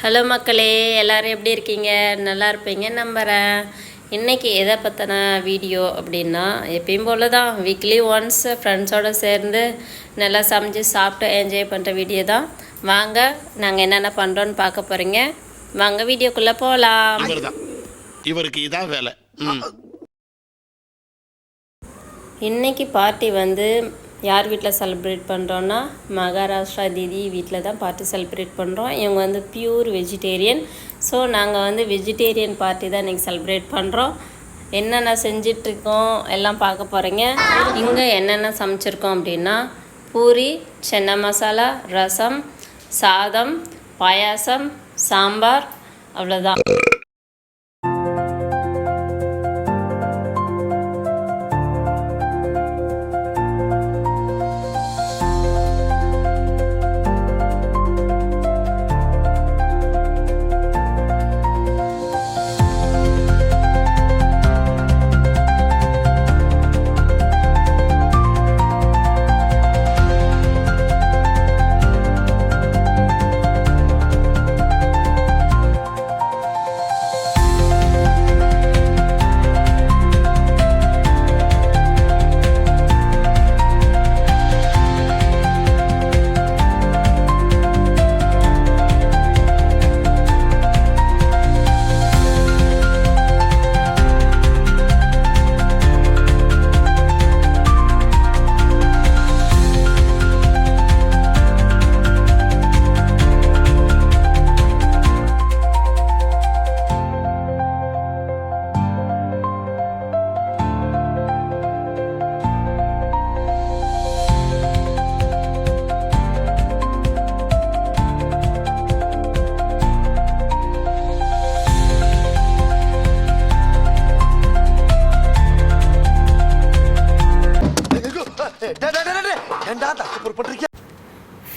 Hello மக்களே, எல்லோரும் எப்படி இருக்கீங்க? நல்லா இருப்பீங்க நம்புகிறேன். இன்றைக்கி எதை பற்றின வீடியோ அப்படின்னா, எப்பயும் போல தான் வீக்லி ஒன்ஸ் ஃப்ரெண்ட்ஸோடு சேர்ந்து நல்லா சமைச்சு சாப்பிட்டு என்ஜாய் பண்ணுற வீடியோ தான். வாங்க, நாங்கள் என்னென்ன பண்ணுறோன்னு பார்க்க போகிறீங்க. வாங்க வீடியோக்குள்ளே போகலாம். இவருக்கு இதான் வேலை. இன்றைக்கி பார்ட்டி வந்து யார் வீட்டில் செலிப்ரேட் பண்ணுறோன்னா, மகாராஷ்டிரா தீதி வீட்டில் தான் பார்ட்டி செலிப்ரேட் பண்ணுறோம். இவங்க வந்து பியூர் வெஜிடேரியன். ஸோ நாங்கள் வந்து வெஜிடேரியன் பார்ட்டி தான் இன்றைக்கி செலிப்ரேட் பண்ணுறோம். என்னென்ன செஞ்சிட்ருக்கோம் எல்லாம் பார்க்க போகிறீங்க. இங்கே என்னென்ன சமைச்சிருக்கோம் அப்படின்னா, பூரி, சென்னா மசாலா, ரசம், சாதம், பாயாசம், சாம்பார், அவ்வளோதான்.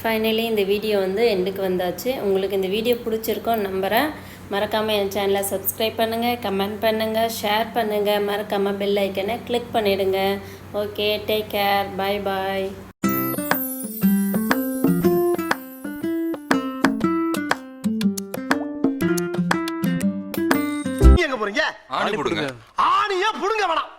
ஃபைனலி இந்த வீடியோ வந்து எண்டுக்கு வந்தாச்சு. உங்களுக்கு இந்த வீடியோ பிடிச்சிருக்கோன்னு நம்புகிறேன். மறக்காமல் என் சேனலை சப்ஸ்கிரைப் பண்ணுங்கள், கமெண்ட் பண்ணுங்கள், ஷேர் பண்ணுங்கள். மறக்காமல் பெல் ஐக்கனை கிளிக் பண்ணிவிடுங்க. ஓகே, டேக் கேர், பாய் பாய். எங்க போறீங்க? ஆணியே புடுங்க வேணாம்.